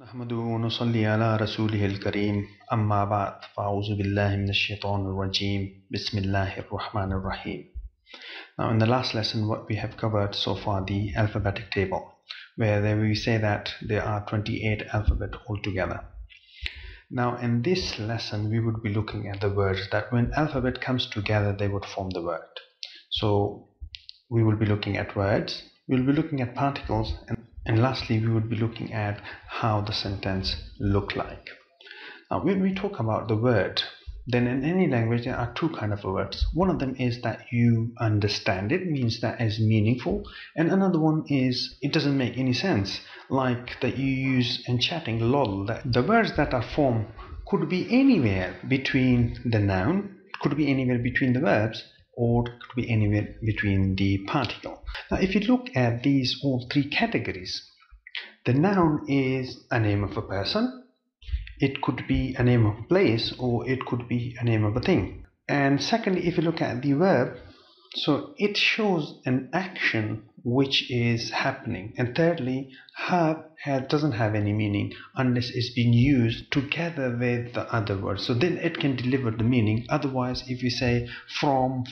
नहमदुहु व नुसल्ली अला रसूलिहिल करीम अम्मा बाद फ़अऊज़ु बिल्लाहि मिनश शैतानिर रजीम बिस्मिल्लाहिर रहमानिर रहीम. Now in the last lesson what we have covered so far the alphabetic table, where we say that there are 28 alphabet altogether. Now in this lesson we would be looking at the words that when alphabet comes together they would form the word. So we will be looking at words, we will be looking at particles, and lastly we would be looking at how the sentence look like. Now when we talk about the word, then in any language there are two kind of words. One of them is that you understand it, means that is meaningful, and another one is it doesn't make any sense, like that you use in chatting, lol. That the words that are formed could be anywhere between the noun, could be anywhere between the verbs, or it could be anywhere between the particle. Now if you look at these all three categories, the noun is a name of a person, it could be a name of a place, or it could be a name of a thing. And secondly, if you look at the verb, so it shows an action which is happening. And thirdly, doesn't have any meaning unless it's being used together with the other words. So then it can deliver the meaning. Otherwise, if you say from,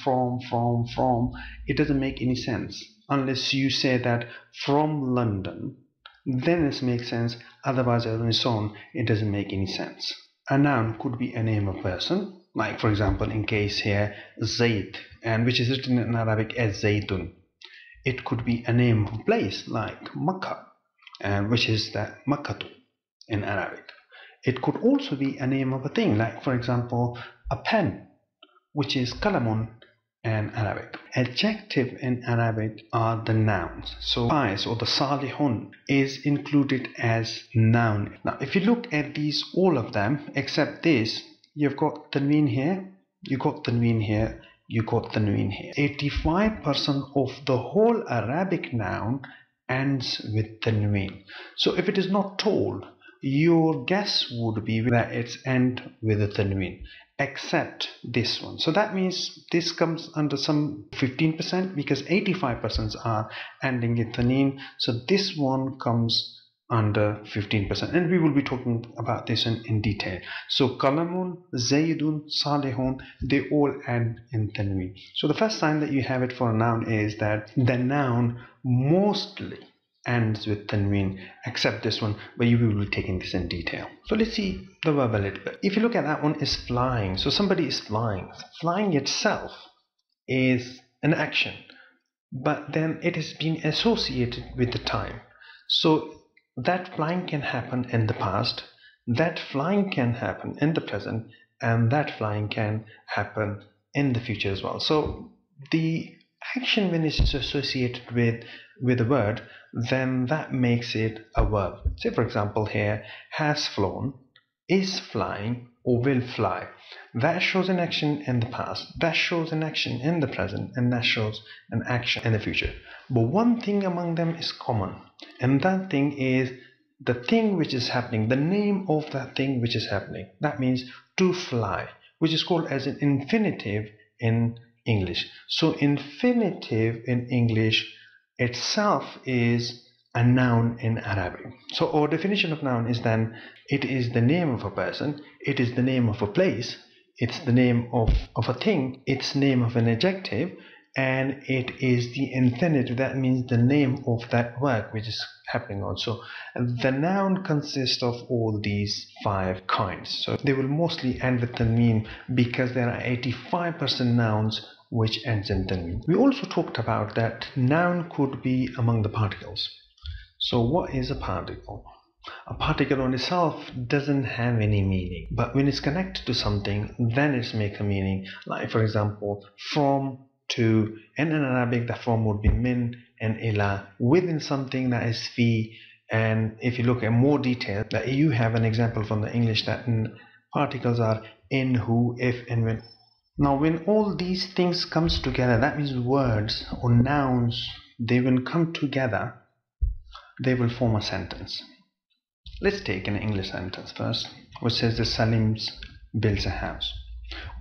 it doesn't make any sense. Unless you say that from London, then it makes sense. Otherwise, on its own, it doesn't make any sense. A noun could be a name of a person, like for example in case here Zayd, and which is written in Arabic as Zaydun. It could be a name of a place like Makkah, and which is that Makkatu in Arabic. It could also be a name of a thing, like for example a pen, which is kalamun in Arabic. Adjective in Arabic are the nouns. So Faiz or the Salihun is included as noun. Now if you look at these, all of them except this, you've got tanween here, you got tanween here, you got tanween here. 85% of the whole Arabic noun ends with tanween. So if it is not told, your guess would be that it's end with a tanween, except this one. So that means this comes under some 15% because 85% are ending with tanween. So this one comes under 15%, and we will be talking about this in detail. So Kalamun, Zaydun, Salihun, they all end in tanween. So the first sign that you have it for a noun is that the noun mostly ends with tanween, except this one, but you will be taking this in detail. So let's see the verb a little bit. If you look at that one, is flying. So somebody is flying. Flying itself is an action, but then it is being associated with the time. So that flying can happen in the past, that flying can happen in the present, and that flying can happen in the future as well. So the action, when it's associated with a word, then that makes it a verb. Say for example here, has flown, is flying, or will fly. That shows an action in the past, that shows an action in the present, and that shows an action in the future. But one thing among them is common, and that thing is the thing which is happening, the name of that thing which is happening. That means to fly, which is called as an infinitive in English. So infinitive in English itself is a noun in Arabic. So our definition of noun is then it is the name of a person, it is the name of a place, it's the name of a thing, it's name of an adjective, and it is the infinitive. That means the name of that work which is happening also. The noun consists of all these 5 kinds. So they will mostly end with tanween because there are 85% nouns which ends in tanween. We also talked about that noun could be among the particles. So what is a particle? A particle on itself doesn't have any meaning, but when it's connected to something, then it makes a meaning. Like for example, from, to, and in Arabic the from would be min and ila, within something that is fi. And if you look at more detail, that you have an example from the English that particles are in, who, if, and when. Now when all these things comes together, that means words or nouns, they will come together, they will form a sentence. Let's take an English sentence first, which says that Salim builds a house.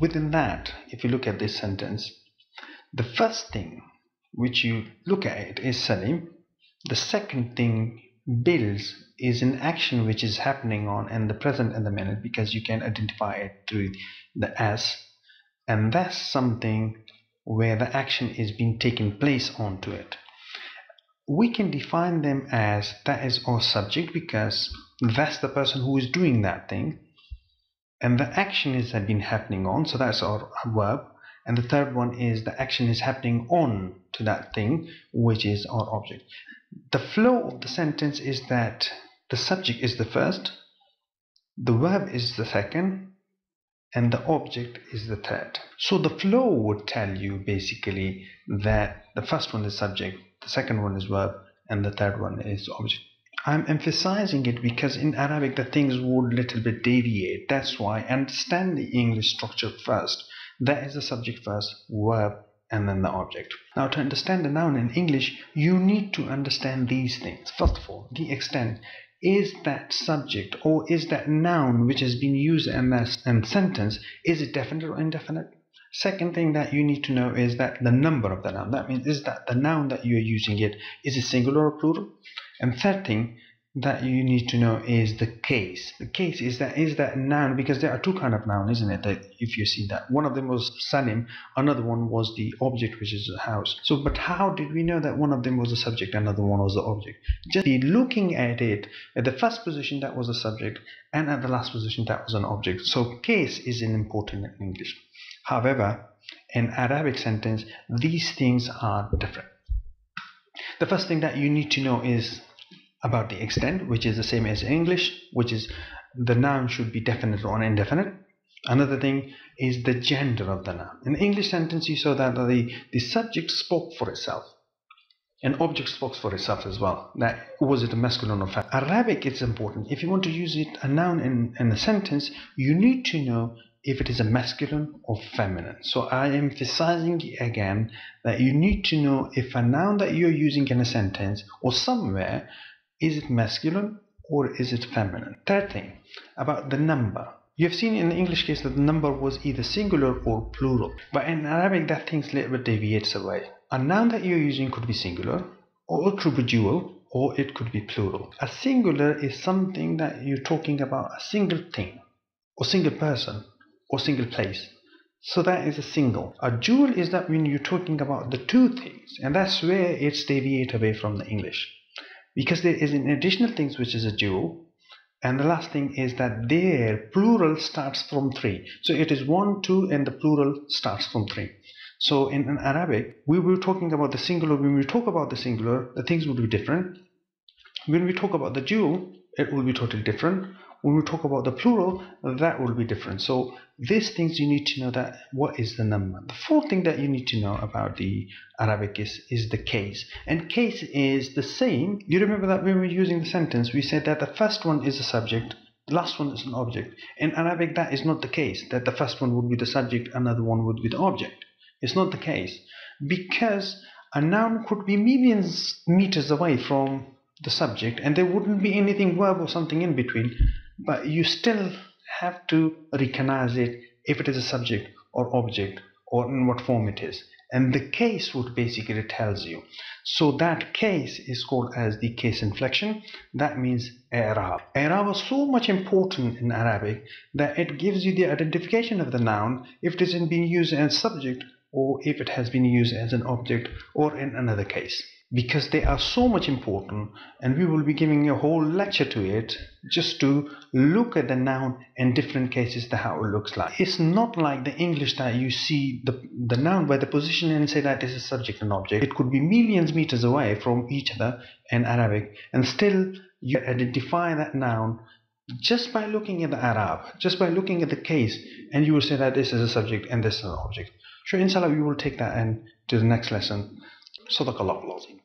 Within that, if you look at this sentence, the first thing which you look at it is Salim. The second thing Bills is an action which is happening on in the present and the minute, because you can identify it through the S, and that's something where the action is being taken place onto it. We can define them as that is our subject, because that's the person who is doing that thing, and the action is been happening on, so that's our verb. And the third one is the action is happening on to that thing, which is our object. The flow of the sentence is that the subject is the first, the verb is the second, and the object is the third. So the flow would tell you basically that the first one is subject, the second one is verb, and the third one is object. I'm emphasizing it because in Arabic the things would little bit deviate. That's why understand the English structure first. That is the subject first, verb, and then the object. Now, to understand the noun in English, you need to understand these things. First of all, the extent. Is that subject or is that noun which has been used in that sentence, is it definite or indefinite? Second thing that you need to know is that the number of the noun. That means, is that the noun that you are using it, is it singular or plural? And third thing that you need to know is the case. The case is that noun, because there are two kind of noun, isn't it? That if you see that one of them was salim, another one was the object, which is a house. So but how did we know that one of them was the subject, another one was the object? Just be looking at it, at the first position that was the subject, and at the last position that was an object. So case is important in English. However, in Arabic sentence, these things are different. The first thing that you need to know is about the extent, which is the same as English, which is the noun should be definite or indefinite. Another thing is the gender of the noun. In English sentence, you saw that the subject spoke for itself, and object spoke for itself as well. That was it a masculine or feminine? Arabic, it's important. If you want to use it a noun in a sentence, you need to know if it is a masculine or feminine. So I am emphasizing again that you need to know if a noun that you're using in a sentence or somewhere, is it masculine or is it feminine? Third thing, about the number. You've seen in the English case that the number was either singular or plural. But in Arabic, that thing a little bit deviates away. A noun that you're using could be singular, or it could be dual, or it could be plural. A singular is something that you're talking about a single thing, or single person, or single place. So that is a single. A dual is that when you're talking about the two things, and that's where it's deviate away from the English. Because there is an additional thing which is a dual, and the last thing is that their plural starts from 3. So it is 1, 2, and the plural starts from 3. So in Arabic, we were talking about the singular. When we talk about the singular, the things will be different. When we talk about the dual, it will be totally different. When we talk about the plural, that will be different. So these things you need to know that what is the number. The fourth thing that you need to know about the Arabic is the case. And case is the same. You remember that when we were using the sentence, we said that the first one is a subject, the last one is an object. In Arabic, that is not the case, that the first one would be the subject, another one would be the object. It's not the case, because a noun could be millions meters away from the subject and there wouldn't be anything verb or something in between, but you still have to recognize it if it is a subject or object or in what form it is. And the case would basically tells you. So that case is called as the case inflection. That means i'rab. I'rab is so much important in Arabic that it gives you the identification of the noun if it isn't being used as subject or if it has been used as an object or in another case. Because they are so much important, and we will be giving a whole lecture to it just to look at the noun in different cases, how it looks like. It's not like the English that you see the noun by the position and say that this is subject and object. It could be millions meters away from each other in Arabic, and still you identify that noun just by looking at the Arab, just by looking at the case, and you will say that this is a subject and this is an object. So inshallah we will take that in to the next lesson. صدق الله العظيم.